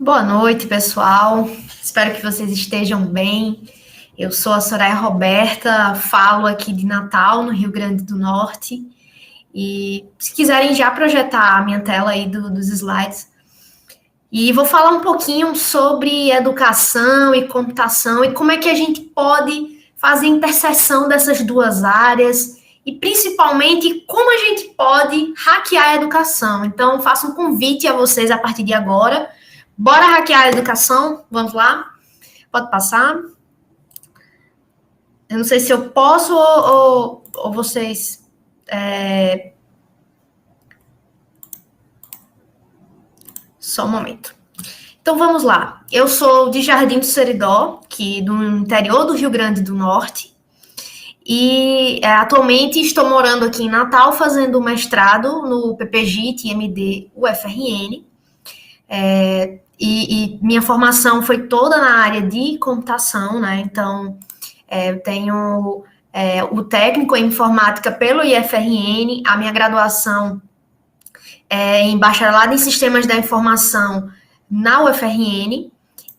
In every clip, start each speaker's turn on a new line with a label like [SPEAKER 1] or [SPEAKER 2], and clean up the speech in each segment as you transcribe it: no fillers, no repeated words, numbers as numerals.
[SPEAKER 1] Boa noite, pessoal. Espero que vocês estejam bem. Eu sou a Soraya Roberta, falo aqui de Natal, no Rio Grande do Norte. E se quiserem já projetar a minha tela aí dos slides. E vou falar um pouquinho sobre educação e computação e como é que a gente pode fazer interseção dessas duas áreas e principalmente como a gente pode hackear a educação. Então, faço um convite a vocês a partir de agora. Bora hackear a educação? Vamos lá? Pode passar? Eu não sei se eu posso ou vocês. Só um momento. Então vamos lá. Eu sou de Jardim do Seridó, que do interior do Rio Grande do Norte, e atualmente estou morando aqui em Natal, fazendo mestrado no PPGIT MD UFRN. E minha formação foi toda na área de computação, né? Então, eu tenho o técnico em informática pelo IFRN, a minha graduação em bacharelado em sistemas da informação na UFRN,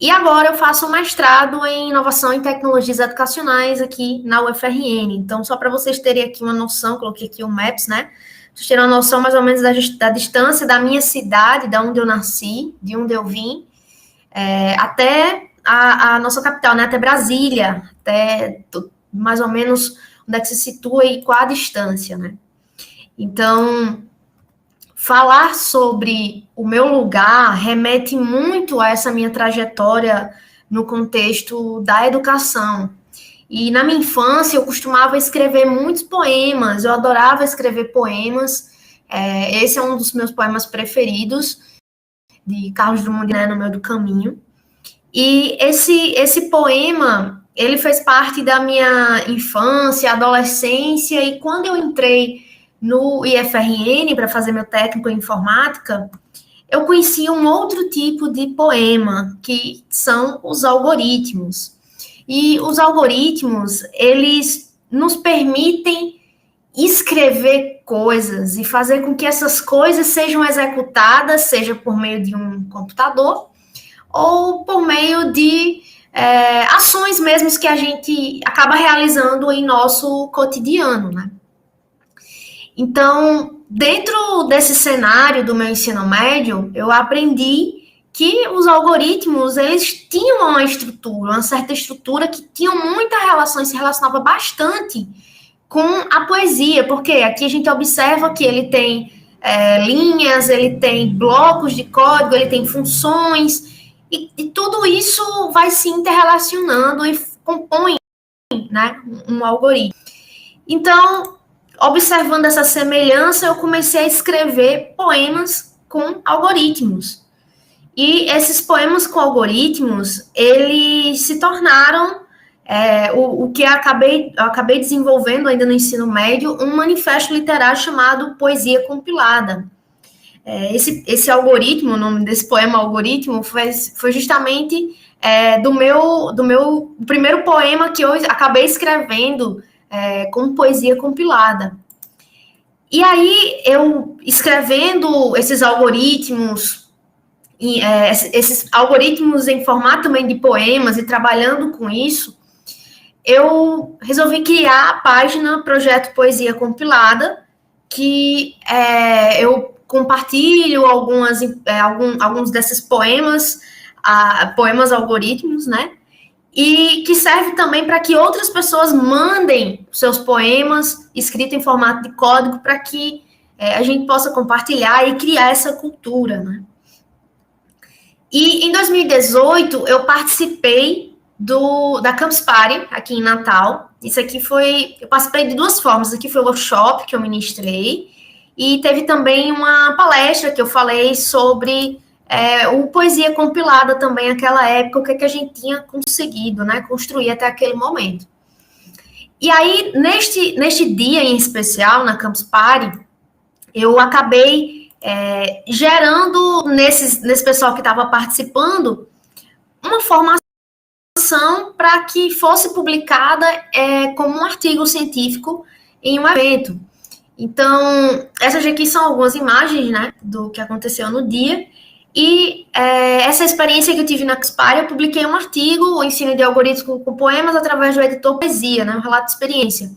[SPEAKER 1] e agora eu faço um mestrado em inovação em tecnologias educacionais aqui na UFRN. Então, só para vocês terem aqui uma noção, coloquei aqui o Maps, né? Vocês terem uma noção mais ou menos da distância da minha cidade, da onde eu nasci, de onde eu vim, até a nossa capital, né? Até Brasília, até mais ou menos onde é que se situa e qual a distância, né? Então, falar sobre o meu lugar remete muito a essa minha trajetória no contexto da educação. E na minha infância eu costumava escrever muitos poemas, eu adorava escrever poemas. Esse é um dos meus poemas preferidos, de Carlos Drummond, né, No Meio do Caminho. E esse poema, ele fez parte da minha infância, adolescência, e quando eu entrei no IFRN para fazer meu técnico em informática, eu conheci um outro tipo de poema, que são os algoritmos. E os algoritmos, eles nos permitem escrever coisas e fazer com que essas coisas sejam executadas, seja por meio de um computador ou por meio de ações mesmo que a gente acaba realizando em nosso cotidiano, né? Então, dentro desse cenário do meu ensino médio, eu aprendi que os algoritmos, eles tinham uma estrutura, uma certa estrutura que tinha muita relação, se relacionava bastante com a poesia, porque aqui a gente observa que ele tem linhas, ele tem blocos de código, ele tem funções, e tudo isso vai se interrelacionando e compõe, né, um algoritmo. Então, observando essa semelhança, eu comecei a escrever poemas com algoritmos. E esses poemas com algoritmos, eles se tornaram o que eu acabei desenvolvendo ainda no ensino médio, um manifesto literário chamado Poesia Compilada. Esse algoritmo, o nome desse poema algoritmo, foi justamente do meu primeiro poema que eu acabei escrevendo com poesia compilada. E aí, eu escrevendo esses algoritmos, esses algoritmos em formato também de poemas e trabalhando com isso, eu resolvi criar a página Projeto Poesia Compilada, que eu compartilho alguns desses poemas, poemas algoritmos, né? E que serve também para que outras pessoas mandem seus poemas escritos em formato de código para que a gente possa compartilhar e criar essa cultura, né? E em 2018 eu participei da Campus Party aqui em Natal. Isso aqui eu participei de duas formas. Aqui foi o workshop que eu ministrei e teve também uma palestra que eu falei sobre o Poesia Compilada também naquela época, o que a gente tinha conseguido, né, construir até aquele momento. E aí, neste dia em especial, na Campus Party, eu acabei gerando nesse pessoal que estava participando uma formação para que fosse publicada como um artigo científico em um evento. Então, essas aqui são algumas imagens, né, do que aconteceu no dia. E essa experiência que eu tive na Xpar, eu publiquei um artigo, o ensino de algoritmos com poemas através do editor Poesia, né, um relato de experiência.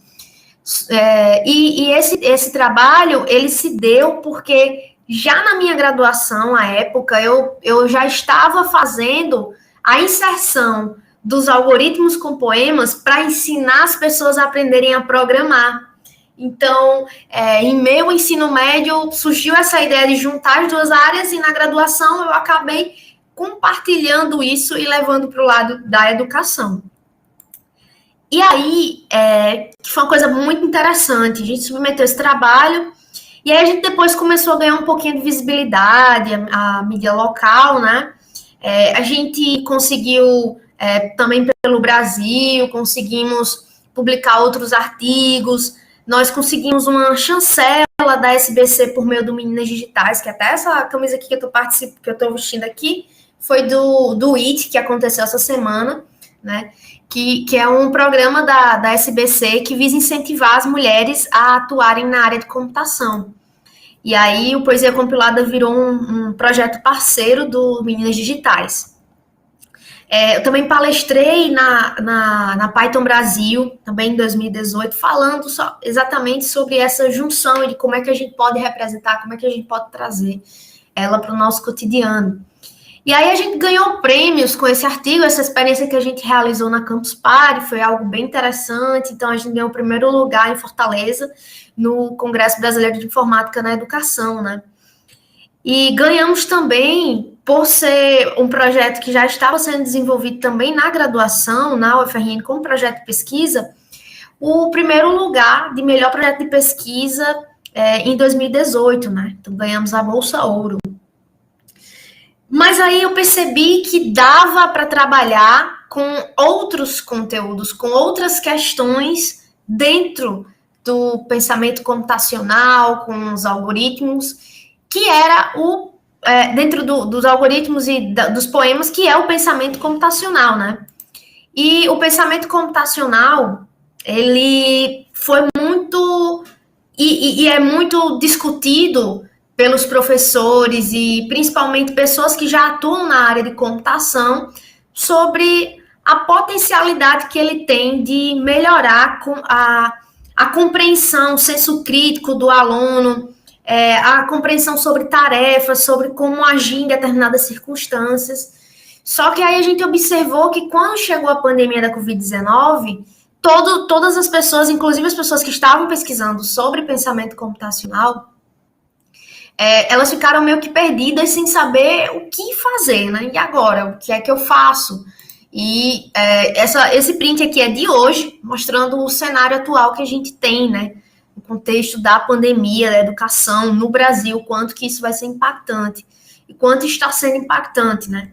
[SPEAKER 1] Esse trabalho, ele se deu porque já na minha graduação, à época, eu já estava fazendo a inserção dos algoritmos com poemas para ensinar as pessoas a aprenderem a programar. Então, em meu ensino médio, surgiu essa ideia de juntar as duas áreas e na graduação eu acabei compartilhando isso e levando para o lado da educação. E aí, que foi uma coisa muito interessante, a gente submeteu esse trabalho e aí a gente depois começou a ganhar um pouquinho de visibilidade, a mídia local, né? A gente conseguiu, também pelo Brasil, conseguimos publicar outros artigos, nós conseguimos uma chancela da SBC por meio do Meninas Digitais, que até essa camisa aqui que eu estou vestindo aqui, foi do IT, que aconteceu essa semana, né? Que é um programa da SBC que visa incentivar as mulheres a atuarem na área de computação. E aí o Poesia Compilada virou um projeto parceiro do Meninas Digitais. Eu também palestrei na Python Brasil, também em 2018, falando exatamente sobre essa junção de como é que a gente pode representar, como é que a gente pode trazer ela para o nosso cotidiano. E aí a gente ganhou prêmios com esse artigo, essa experiência que a gente realizou na Campus Party, foi algo bem interessante. Então a gente ganhou o primeiro lugar em Fortaleza, no Congresso Brasileiro de Informática na Educação, né? E ganhamos também, por ser um projeto que já estava sendo desenvolvido também na graduação, na UFRN, como projeto de pesquisa, o primeiro lugar de melhor projeto de pesquisa em 2018, né? Então ganhamos a Bolsa Ouro. Mas aí eu percebi que dava para trabalhar com outros conteúdos, com outras questões dentro do pensamento computacional, com os algoritmos, que era dentro dos algoritmos e dos poemas, que é o pensamento computacional, né? E o pensamento computacional, ele foi muito... E é muito discutido pelos professores e principalmente pessoas que já atuam na área de computação sobre a potencialidade que ele tem de melhorar a compreensão, o senso crítico do aluno, a compreensão sobre tarefas, sobre como agir em determinadas circunstâncias. Só que aí a gente observou que quando chegou a pandemia da Covid-19, todas as pessoas, inclusive as pessoas que estavam pesquisando sobre pensamento computacional, elas ficaram meio que perdidas sem saber o que fazer, né? E agora? O que é que eu faço? E esse print aqui é de hoje, mostrando o cenário atual que a gente tem, né? No contexto da pandemia, da educação no Brasil, quanto que isso vai ser impactante e quanto está sendo impactante, né?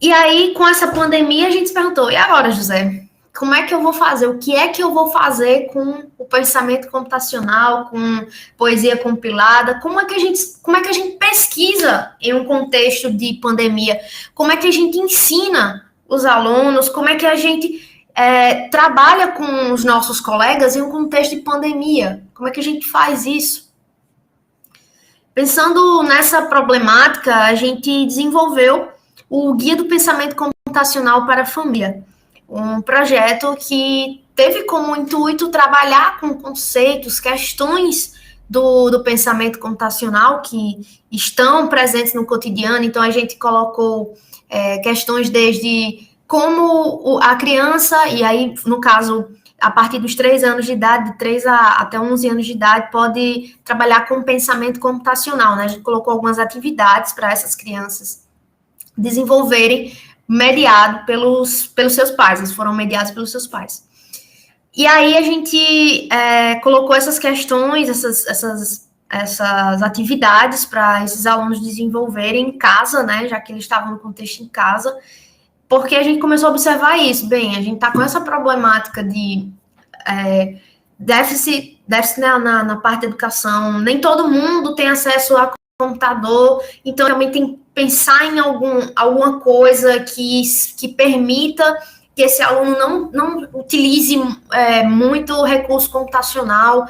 [SPEAKER 1] E aí, com essa pandemia, a gente se perguntou, e agora, José? Como é que eu vou fazer? O que é que eu vou fazer com o pensamento computacional, com poesia compilada? Como é que a gente pesquisa em um contexto de pandemia? Como é que a gente ensina os alunos? Como é que a gente trabalha com os nossos colegas em um contexto de pandemia? Como é que a gente faz isso? Pensando nessa problemática, a gente desenvolveu o Guia do Pensamento Computacional para a Família, um projeto que teve como intuito trabalhar com conceitos, questões do pensamento computacional que estão presentes no cotidiano. Então, a gente colocou questões desde como a criança, e aí, no caso, a partir dos 3 anos de idade, de 3 até 11 anos de idade, pode trabalhar com pensamento computacional, né? A gente colocou algumas atividades para essas crianças desenvolverem, mediado pelos seus pais, eles foram mediados pelos seus pais. E aí a gente colocou essas questões, essas atividades para esses alunos desenvolverem em casa, né, já que eles estavam no contexto em casa, porque a gente começou a observar isso. Bem, a gente está com essa problemática de déficit na parte da educação, nem todo mundo tem acesso a computador, então também tem que pensar em alguma coisa que permita que esse aluno não utilize muito recurso computacional,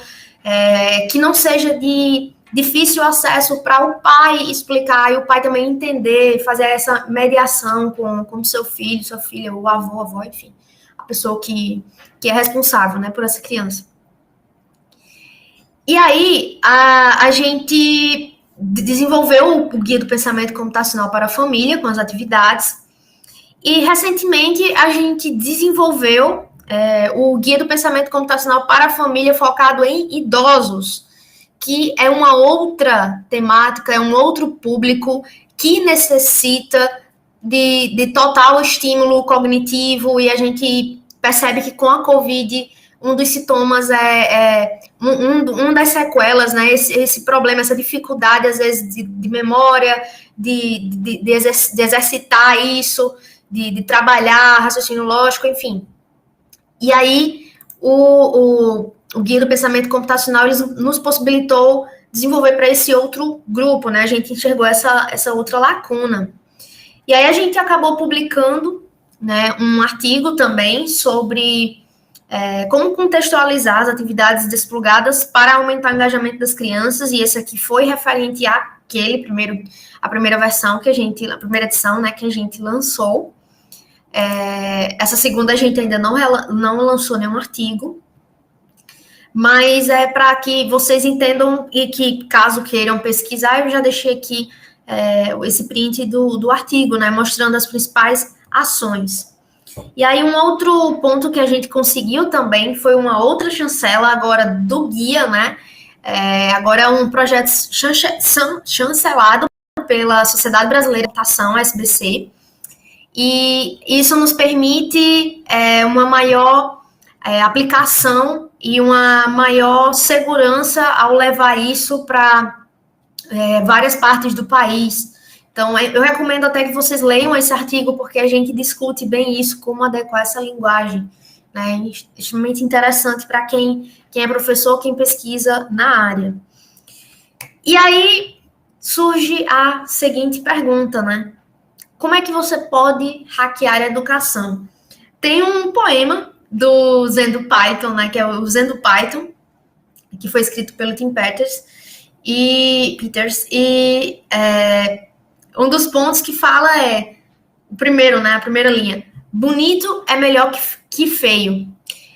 [SPEAKER 1] que não seja de difícil acesso para o pai explicar e o pai também entender, fazer essa mediação com seu filho, sua filha, o avô, a avó, enfim, a pessoa que é responsável, né, por essa criança. E aí, a gente desenvolveu o Guia do Pensamento Computacional para a Família, com as atividades, e recentemente a gente desenvolveu o Guia do Pensamento Computacional para a Família focado em idosos, que é uma outra temática, é um outro público que necessita de total estímulo cognitivo, e a gente percebe que com a Covid, um dos sintomas um das sequelas, né, esse problema, essa dificuldade, às vezes, de memória, de exercitar isso, de trabalhar raciocínio lógico, enfim. E aí, o Guia do Pensamento Computacional nos possibilitou desenvolver para esse outro grupo, né? A gente enxergou essa outra lacuna. E aí a gente acabou publicando, né, um artigo também sobre como contextualizar as atividades desplugadas para aumentar o engajamento das crianças, e esse aqui foi referente a primeira versão a primeira edição, né, que a gente lançou. Essa segunda a gente ainda não lançou nenhum artigo, mas é para que vocês entendam e que, caso queiram pesquisar, eu já deixei aqui esse print do artigo, né, mostrando as principais ações. E aí, um outro ponto que a gente conseguiu também foi uma outra chancela agora do guia, né? Agora é um projeto chancelado pela Sociedade Brasileira de Computação, SBC, e isso nos permite uma maior aplicação e uma maior segurança ao levar isso para várias partes do país. Então, eu recomendo até que vocês leiam esse artigo, porque a gente discute bem isso, como adequar essa linguagem, né? É extremamente interessante para quem é professor, quem pesquisa na área. E aí surge a seguinte pergunta, né? Como é que você pode hackear a educação? Tem um poema do Zendo Python, né, que é o Zendo Python, que foi escrito pelo Tim Peters, e um dos pontos que fala o primeiro, né, a primeira linha, bonito é melhor que feio.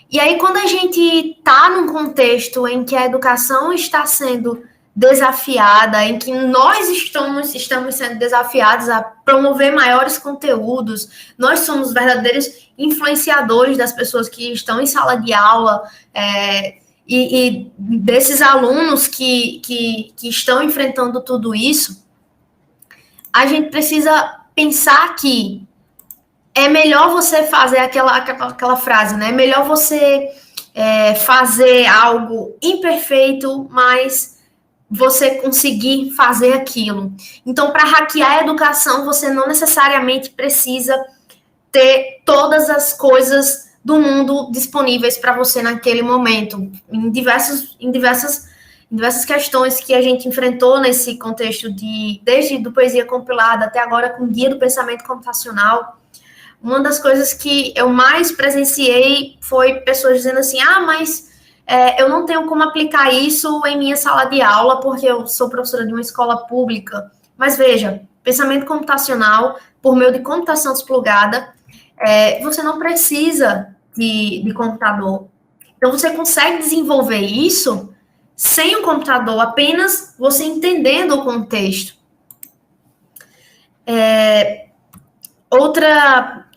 [SPEAKER 1] E aí, quando a gente está num contexto em que a educação está sendo desafiada, em que nós estamos sendo desafiados a promover maiores conteúdos, nós somos verdadeiros influenciadores das pessoas que estão em sala de aula, e desses alunos que estão enfrentando tudo isso, a gente precisa pensar que é melhor você fazer aquela frase, né? É melhor você fazer algo imperfeito, mas você conseguir fazer aquilo. Então, para hackear a educação, você não necessariamente precisa ter todas as coisas do mundo disponíveis para você naquele momento. Em diversas questões que a gente enfrentou nesse contexto desde do Poesia Compilada até agora com o Guia do Pensamento Computacional, uma das coisas que eu mais presenciei foi pessoas dizendo assim, mas eu não tenho como aplicar isso em minha sala de aula porque eu sou professora de uma escola pública. Mas veja, pensamento computacional, por meio de computação desplugada, você não precisa de computador. Então, você consegue desenvolver isso sem o computador, apenas você entendendo o contexto.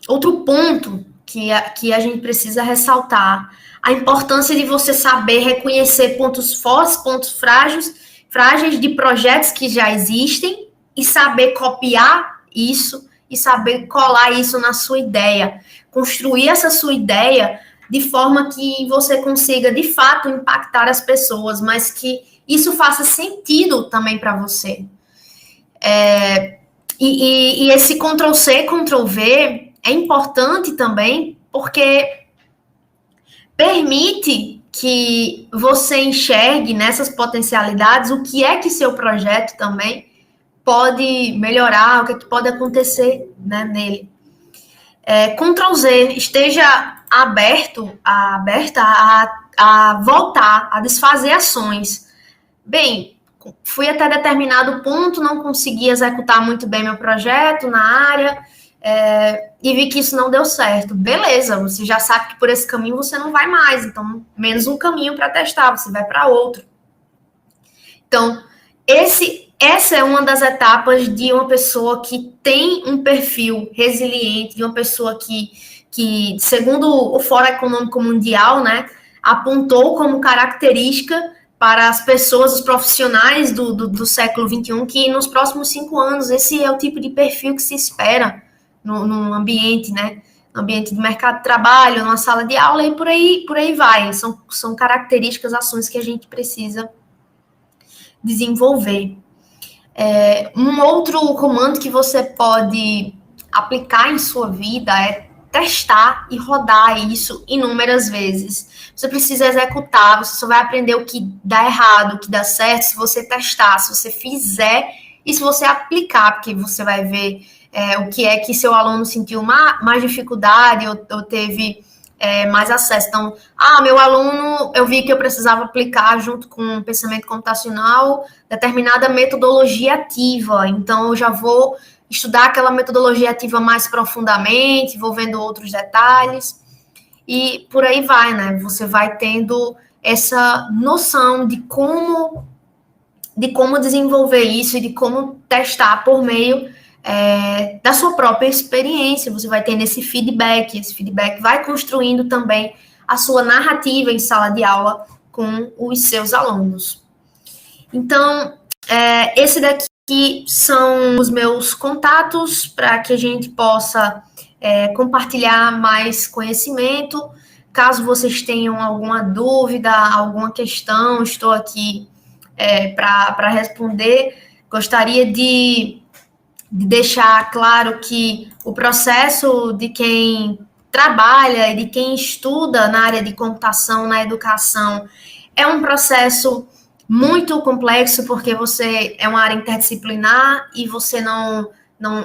[SPEAKER 1] Outro ponto que a gente precisa ressaltar, a importância de você saber reconhecer pontos fortes, pontos frágeis de projetos que já existem e saber copiar isso e saber colar isso na sua ideia. Construir essa sua ideia de forma que você consiga, de fato, impactar as pessoas, mas que isso faça sentido também para você. E esse Ctrl-C, Ctrl-V é importante também porque permite que você enxergue nessas potencialidades o que é que seu projeto também pode melhorar, o que é que pode acontecer, né, nele. Ctrl-Z, esteja aberta a voltar, a desfazer ações. Bem, fui até determinado ponto, não consegui executar muito bem meu projeto na área, e vi que isso não deu certo. Beleza, você já sabe que por esse caminho você não vai mais, então menos um caminho para testar, você vai para outro. Então, essa é uma das etapas de uma pessoa que tem um perfil resiliente, de uma pessoa que segundo o Fórum Econômico Mundial, né, apontou como característica para as pessoas, os profissionais do século XXI, que nos próximos 5 anos esse é o tipo de perfil que se espera no ambiente, né? No ambiente do mercado de trabalho, numa sala de aula e por aí vai. São características, ações que a gente precisa desenvolver. Um outro comando que você pode aplicar em sua vida é testar e rodar isso inúmeras vezes. Você precisa executar, você só vai aprender o que dá errado, o que dá certo, se você testar, se você fizer e se você aplicar, porque você vai ver o que é que seu aluno sentiu mais dificuldade ou teve mais acesso. Então, meu aluno, eu vi que eu precisava aplicar junto com o pensamento computacional determinada metodologia ativa, então eu já vou estudar aquela metodologia ativa mais profundamente, vou vendo outros detalhes, e por aí vai, né? Você vai tendo essa noção de como desenvolver isso e de como testar por meio da sua própria experiência. Você vai tendo esse feedback vai construindo também a sua narrativa em sala de aula com os seus alunos. Então, esse daqui são os meus contatos para que a gente possa compartilhar mais conhecimento. Caso vocês tenham alguma dúvida, alguma questão, estou aqui para responder. Gostaria de deixar claro que o processo de quem trabalha e de quem estuda na área de computação, na educação, é um processo muito complexo, porque você é uma área interdisciplinar e você não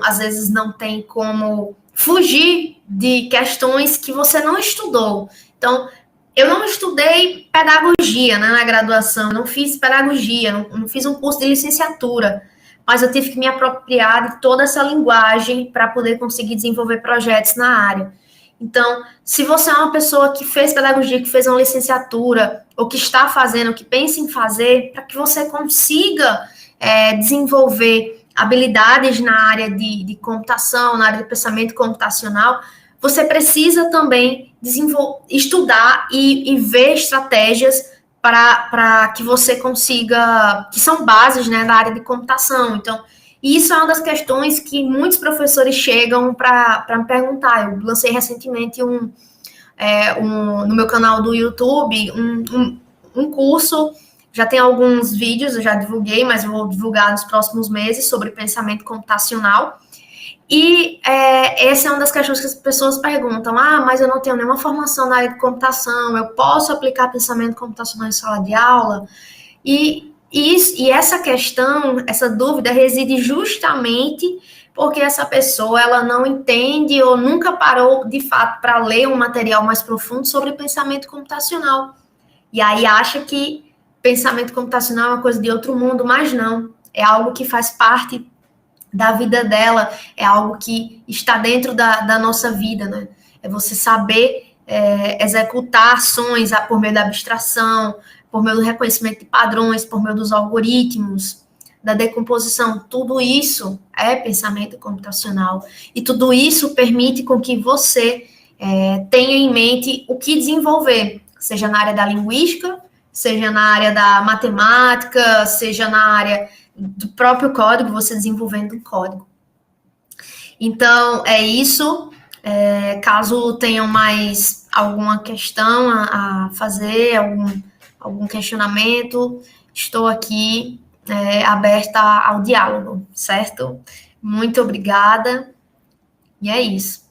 [SPEAKER 1] às vezes não tem como fugir de questões que você não estudou. Então, eu não estudei pedagogia, né, na graduação, não fiz pedagogia, não fiz um curso de licenciatura, mas eu tive que me apropriar de toda essa linguagem para poder conseguir desenvolver projetos na área. Então, se você é uma pessoa que fez pedagogia, que fez uma licenciatura, ou que está fazendo, que pensa em fazer, para que você consiga desenvolver habilidades na área de computação, na área de pensamento computacional, você precisa também estudar e ver estratégias para que você consiga, que são bases, né, na área de computação. Então, isso é uma das questões que muitos professores chegam para me perguntar. Eu lancei recentemente no meu canal do YouTube um curso, já tem alguns vídeos, eu já divulguei, mas eu vou divulgar nos próximos meses sobre pensamento computacional. E essa é uma das questões que as pessoas perguntam, mas eu não tenho nenhuma formação na área de computação, eu posso aplicar pensamento computacional em sala de aula? E essa questão, essa dúvida reside justamente porque essa pessoa ela não entende ou nunca parou de fato para ler um material mais profundo sobre pensamento computacional. E aí acha que pensamento computacional é uma coisa de outro mundo, mas não, é algo que faz parte da vida dela, é algo que está dentro da nossa vida, né? É você saber executar ações por meio da abstração, por meio do reconhecimento de padrões, por meio dos algoritmos, da decomposição. Tudo isso é pensamento computacional. E tudo isso permite com que você tenha em mente o que desenvolver, seja na área da linguística, seja na área da matemática, seja na área do próprio código, você desenvolvendo um código. Então, é isso. Caso tenham mais alguma questão a fazer, algum questionamento, estou aqui aberta ao diálogo, certo? Muito obrigada. E é isso.